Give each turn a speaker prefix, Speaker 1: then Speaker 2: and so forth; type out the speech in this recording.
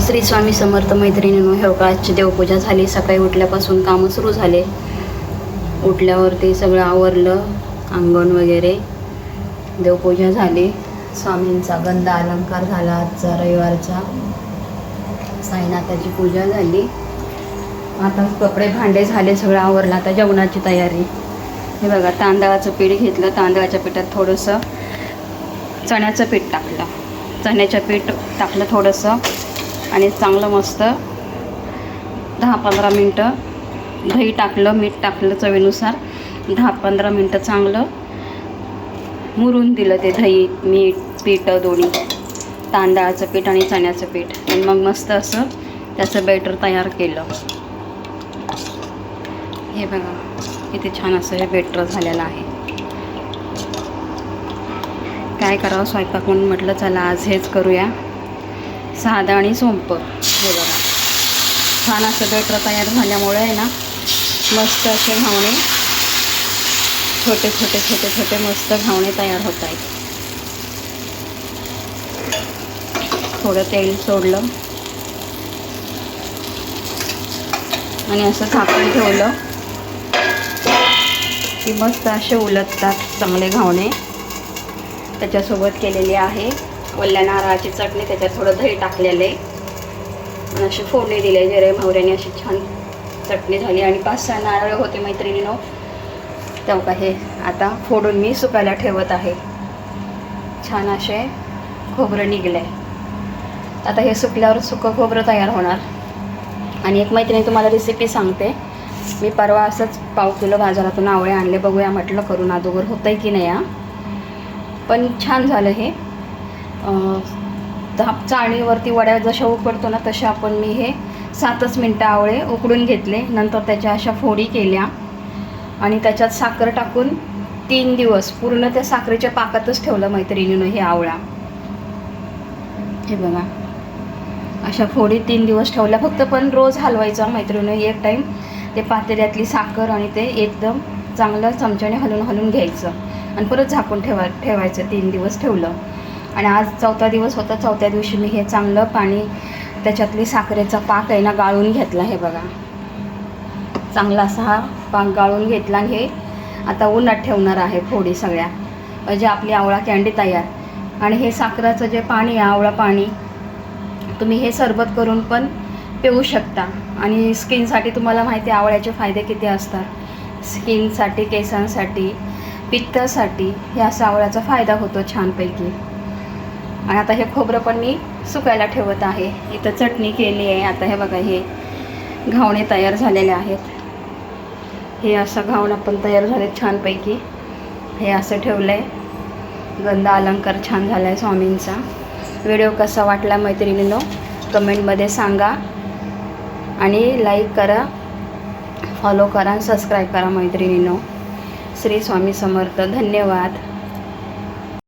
Speaker 1: श्री स्वामी समर्थ मैत्रिणींनो, हे बघा आजची देवपूजा झाली. सकाळी उठल्यापासून कामं सुरू झाले. उठल्यावरती सगळं आवरलं, अंगण वगैरे, देवपूजा झाली. स्वामींचा गंध अलंकार झाला. आजचा रविवारचा साईनाथाची पूजा झाली. आता कपडे भांडे झाले, सगळं आवरलं. आता जेवणाची तयारी. हे बघा तांदळाचं पीठ घेतलं. तांदळाच्या पिठात थोडंसं चण्याचं पीठ टाकलं. चण्याचं पीठ टाकलं थोडंसं आणि चांगलं मस्त 10-15 मिनटं दही टाकलं, मीठ टाकलं चवीनुसार. 10-15 मिनटं चांगलं मुरून दिलं ते दही, मीठ, पीठ दोन्ही, तांदळाचं पीठ आणि चण्याचं पीठ. आणि मग मस्त असं त्याचं बॅटर तयार केलं. हे बघा किती छान असं हे बॅटर झालेलं आहे. काय करावं स्वयंपाक म्हणून म्हटलं चला आज हेच करूया, साधं आणि सोपं. हे बघा छान असं बॅटर तयार झाल्यामुळे आहे ना, मस्त असे घावणे, छोटे छोटे छोटे छोटे मस्त घावणे तयार होत आहेत. थोडं तेल सोडलं आणि असं झाकण ठेवलं की मस्त असे उलटतात चांगले घावणे. त्याच्यासोबत केलेली आहे ओल्या नारळाची चटणी. त्याच्यात थोडं दही टाकलेले आणि असे फोडणी दिले जिरे मोहऱ्याने. अशी छान चटणी झाली. आणि 5-6 नारळ होते मैत्रिणीनो, तेव्हा हे आता फोडून मी सुकायला ठेवत आहे. छान असे खोबरं निघले. आता हे सुकल्यावर सुकं खोबरं तयार होणार. आणि एक मैत्रिणी तुम्हाला रेसिपी सांगते. मी परवा असंच 1/2 किलो बाजारातून आवळे आणले. बघूया म्हटलं करून अगोदर होतं आहे की नाही या. पण छान झालं हे. चाळणीवरती वड्या जशा उकडतो ना तशा आपण मी हे 7च मिनटं आवळे उकडून घेतले. नंतर त्याच्या अशा फोडी केल्या आणि त्याच्यात साखर टाकून 3 दिवस पूर्ण त्या साखरेच्या पाकातच ठेवलं मैत्रिणीनं हे आवळा. हे बघा अशा फोडी 3 दिवस ठेवल्या. फक्त पण रोज हलवायचा मैत्रिणीनं. एक टाईम ते पातेल्यातली साखर आणि ते एकदम चांगलं चमच्याने हलवून घ्यायचं आणि परत झाकून ठेवायचं. 3 दिवस ठेवलं आणि आज 4था दिवस होता. 4थ्या दिवशी मी हे चांगलं पाणी, त्याच्यातली साखरेचा पाक आहे ना गाळून घेतला. हे बघा चांगला असा हा पाक गाळून घेतला. आणि हे आता उन्हात ठेवणार आहे फोडी सगळ्या, म्हणजे आपली आवळा कँडी तयार. आणि हे साखरेचं जे पाणी आहे, आवळा पाणी, तुम्ही हे सरबत करून पण पिऊ शकता. आणि स्किनसाठी तुम्हाला माहिती आहे आवळ्याचे फायदे किती असतात. स्किनसाठी, केसांसाठी, पित्तासाठी हे असा आवळ्याचा फायदा होतो छानपैकी. आणि आता हे खोबरं पण मी सुकायला ठेवत आहे. इथं चटणी केली आहे. आता हे बघा हे घावणे तयार झालेले आहेत. हे असं घावणं पण तयार झाले छानपैकी. हे असं ठेवलं आहे. गंध अलंकार छान झाला आहे स्वामींचा. व्हिडिओ कसा वाटला मैत्रिणींनो कमेंटमध्ये सांगा. आणि लाईक करा, फॉलो करा, सबस्क्राईब करा मैत्रिणींनो. श्री स्वामी समर्थ. धन्यवाद.